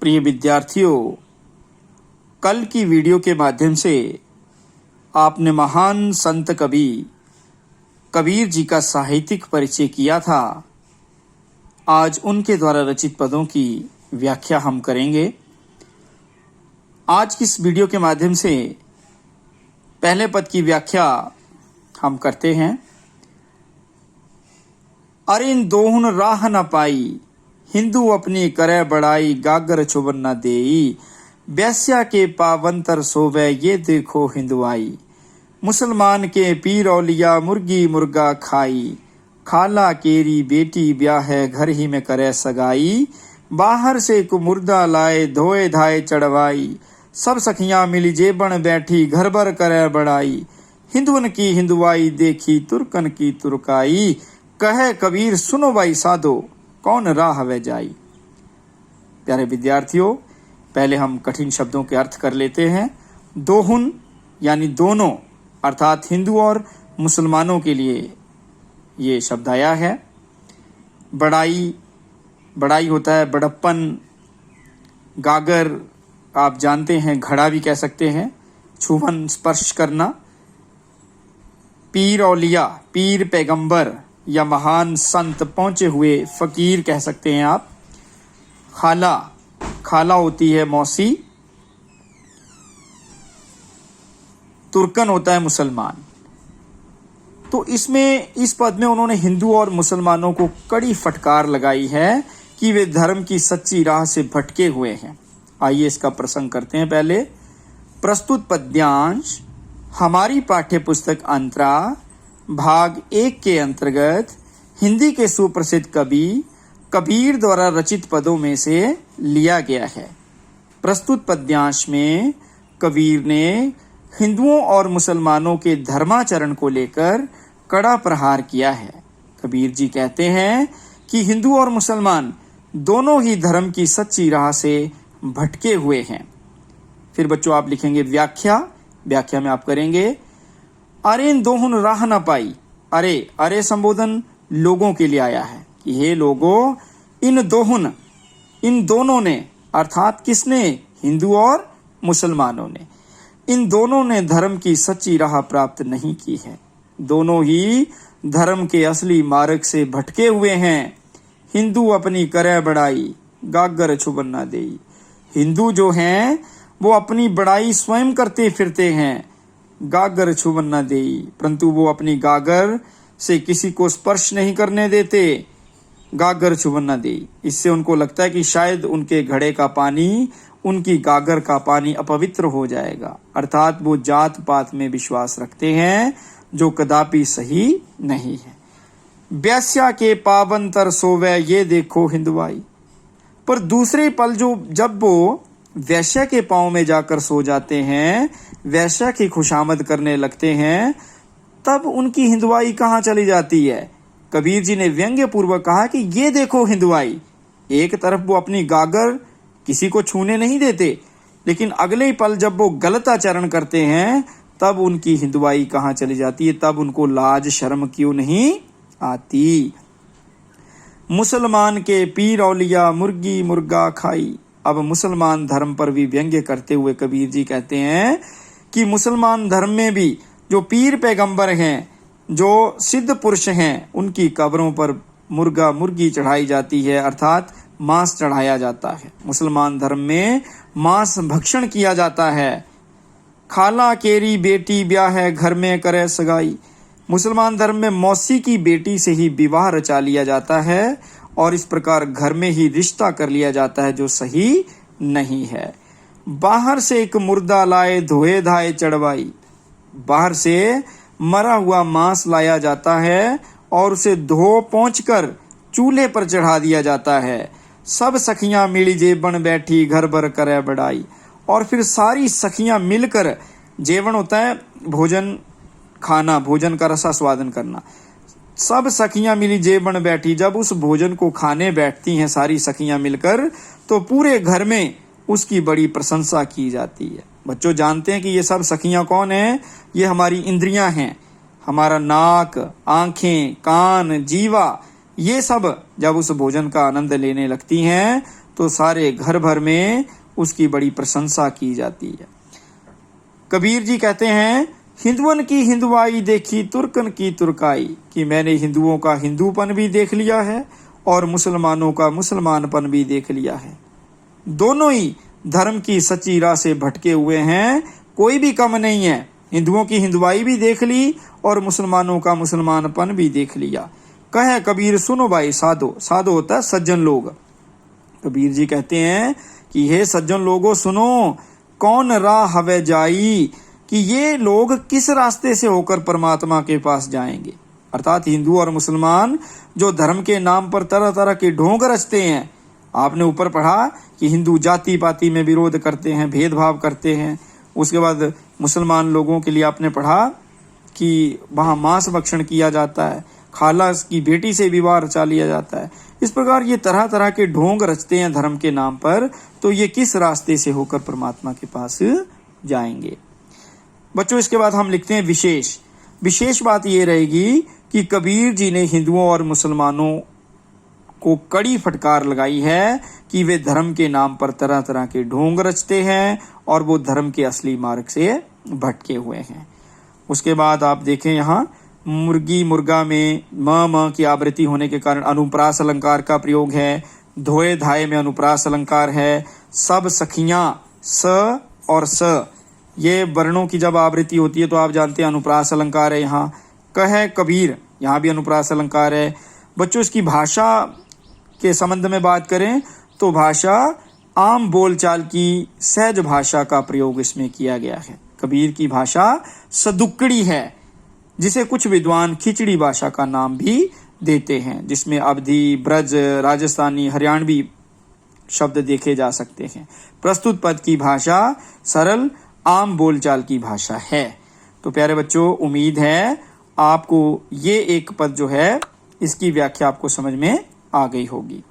प्रिय विद्यार्थियों, कल की वीडियो के माध्यम से आपने महान संत कवि कबीर जी का साहित्यिक परिचय किया था। आज उनके द्वारा रचित पदों की व्याख्या हम करेंगे। आज की इस वीडियो के माध्यम से पहले पद की व्याख्या हम करते हैं। अरिन दोहुन राह न पाई, हिंदू अपनी करे बड़ाई, गागर चुबन न देई, बैस्या के पावंतर सोवे, ये देखो हिंदुआई। मुसलमान के पीर औलिया, मुर्गी मुर्गा खाई, खाला केरी बेटी ब्याह है, घर ही में करे सगाई। बाहर से कुमुर्दा लाए, धोए धाए चढ़वाई, सब सखियां मिली जेबन बैठी, घर भर करे बड़ाई। हिंदुअन की हिंदुआई देखी, तुर्कन की तुर्काई, कहे कबीर सुनो भाई साधो, कौन राह वे जाई। प्यारे विद्यार्थियों, पहले हम कठिन शब्दों के अर्थ कर लेते हैं। दोहुन यानी दोनों, अर्थात हिंदू और मुसलमानों के लिए ये शब्द आया है। बड़ाई, बड़ाई होता है बड़प्पन। गागर आप जानते हैं, घड़ा भी कह सकते हैं, छुवन स्पर्श करना। पीर औलिया, पीर पैगंबर या महान संत, पहुंचे हुए फकीर कह सकते हैं आप। खाला, खाला होती है मौसी। तुर्कन होता है मुसलमान। तो इसमें, इस पद में उन्होंने हिंदू और मुसलमानों को कड़ी फटकार लगाई है कि वे धर्म की सच्ची राह से भटके हुए हैं। आइए इसका प्रसंग करते हैं। पहले प्रस्तुत पद्यांश हमारी पाठ्य पुस्तक अंतरा भाग 1 के अंतर्गत हिंदी के सुप्रसिद्ध कवि कबीर द्वारा रचित पदों में से लिया गया है। प्रस्तुत पद्यांश में कबीर ने हिंदुओं और मुसलमानों के धर्माचरण को लेकर कड़ा प्रहार किया है। कबीर जी कहते हैं कि हिंदू और मुसलमान दोनों ही धर्म की सच्ची राह से भटके हुए हैं। फिर बच्चों आप लिखेंगे व्याख्या। व्याख्या में आप करेंगे, अरे इन दोहुन राह न पाई। अरे, अरे संबोधन लोगों के लिए आया है कि हे लोगों, इन दोहुन, इन दोनों ने, अर्थात किसने? हिंदू और मुसलमानों ने, इन दोनों ने धर्म की सच्ची राह प्राप्त नहीं की है। दोनों ही धर्म के असली मार्ग से भटके हुए हैं। हिंदू अपनी करे बड़ाई, गागर छुबन न देई। हिंदू जो हैं वो अपनी बड़ाई स्वयं करते फिरते हैं। गागर छुबन न देई, परंतु वो अपनी गागर से किसी को स्पर्श नहीं करने देते। गागर छुबन न देई, इससे उनको लगता है कि शायद उनके घड़े का पानी, उनकी गागर का पानी अपवित्र हो जाएगा। अर्थात वो जात पात में विश्वास रखते हैं, जो कदापि सही नहीं है। बैस्या के पावंतर सोवे, ये देखो हिंदुआई। पर दूसरे पल जब वो वैश्या के पांव में जाकर सो जाते हैं, वैश्या की खुशामद करने लगते हैं, तब उनकी हिंदुआई कहाँ चली जाती है। कबीर जी ने व्यंग्य पूर्वक कहा कि ये देखो हिंदुआई। एक तरफ वो अपनी गागर किसी को छूने नहीं देते, लेकिन अगले ही पल जब वो गलत आचरण करते हैं, तब उनकी हिंदुआई कहाँ चली जाती है। तब उनको लाज शर्म क्यों नहीं आती। मुसलमान के पीर औलिया, मुर्गी मुर्गा खाई। अब मुसलमान धर्म पर भी व्यंग्य करते हुए कबीर जी कहते हैं कि मुसलमान धर्म में भी जो पीर पैगंबर हैं, जो सिद्ध पुरुष हैं, उनकी कब्रों पर मुर्गा मुर्गी चढ़ाई जाती है, अर्थात मांस चढ़ाया जाता है। मुसलमान धर्म में मांस भक्षण किया जाता है। खाला केरी बेटी ब्याह है, घर में करे सगाई। मुसलमान धर्म में मौसी की बेटी से ही विवाह रचा लिया जाता है और इस प्रकार घर में ही रिश्ता कर लिया जाता है, जो सही नहीं है। बाहर से एक मुर्दा लाए, धोए धाए चढ़वाई। बाहर से मरा हुआ मांस लाया जाता है और उसे धो पोंछकर चूल्हे पर चढ़ा दिया जाता है। सब सखियां मिली जेबन बैठी, घर भर करे बड़ाई। और फिर सारी सखियां मिलकर, जेवन होता है भोजन खाना, भोजन का रसास्वादन करना। सब सखियां मिली जेबन बैठी, जब उस भोजन को खाने बैठती हैं सारी सखियां मिलकर, तो पूरे घर में उसकी बड़ी प्रशंसा की जाती है। बच्चों जानते हैं कि ये सब सखियां कौन है? ये हमारी इंद्रियां हैं। हमारा नाक, आंखें, कान, जीवा, ये सब जब उस भोजन का आनंद लेने लगती हैं तो सारे घर भर में उसकी बड़ी प्रशंसा की जाती है। कबीर जी कहते हैं, हिंदुअन की हिंदुआई देखी तुर्कन की तुर्काई, कि मैंने हिंदुओं का हिंदूपन भी देख लिया है और मुसलमानों का मुसलमानपन भी देख लिया है। दोनों ही धर्म की सच्ची राह से भटके हुए हैं, कोई भी कम नहीं है। हिंदुओं की हिंदुआई भी देख ली और मुसलमानों का मुसलमानपन भी देख लिया। कहे कबीर सुनो भाई साधो, साधो होता है सज्जन लोग। कबीर जी कहते हैं कि हे सज्जन लोगों सुनो, कौन राह हवे जाई, कि ये लोग किस रास्ते से होकर परमात्मा के पास जाएंगे। अर्थात हिंदू और मुसलमान जो धर्म के नाम पर तरह तरह के ढोंग रचते हैं। आपने ऊपर पढ़ा कि हिंदू जाति पाति में विरोध करते हैं, भेदभाव करते हैं। उसके बाद मुसलमान लोगों के लिए आपने पढ़ा कि वहाँ मांस भक्षण किया जाता है, खाला की बेटी से विवाह रचा लिया जाता है। इस प्रकार ये तरह तरह के ढोंग रचते हैं धर्म के नाम पर, तो ये किस रास्ते से होकर परमात्मा के पास जाएंगे। बच्चों इसके बाद हम लिखते हैं विशेष बात ये रहेगी कि कबीर जी ने हिंदुओं और मुसलमानों को कड़ी फटकार लगाई है कि वे धर्म के नाम पर तरह तरह के ढोंग रचते हैं और वो धर्म के असली मार्ग से भटके हुए हैं। उसके बाद आप देखें यहाँ मुर्गी मुर्गा में म की आवृत्ति होने के कारण अनुप्रास अलंकार का प्रयोग है। धोए धाए में अनुप्रास अलंकार है। सब सखियां स और स ये वर्णों की जब आवृत्ति होती है तो आप जानते हैं अनुप्रास अलंकार है। यहाँ कहे कबीर, यहाँ भी अनुप्रास अलंकार है। बच्चों इसकी भाषा के संबंध में बात करें तो भाषा आम बोलचाल की सहज भाषा का प्रयोग इसमें किया गया है। कबीर की भाषा सदुक्कड़ी है, जिसे कुछ विद्वान खिचड़ी भाषा का नाम भी देते हैं, जिसमें अवधी, ब्रज, राजस्थानी, हरियाणवी शब्द देखे जा सकते हैं। प्रस्तुत पद की भाषा सरल आम बोलचाल की भाषा है। तो प्यारे बच्चों, उम्मीद है आपको ये एक पद जो है इसकी व्याख्या आपको समझ में आ गई होगी।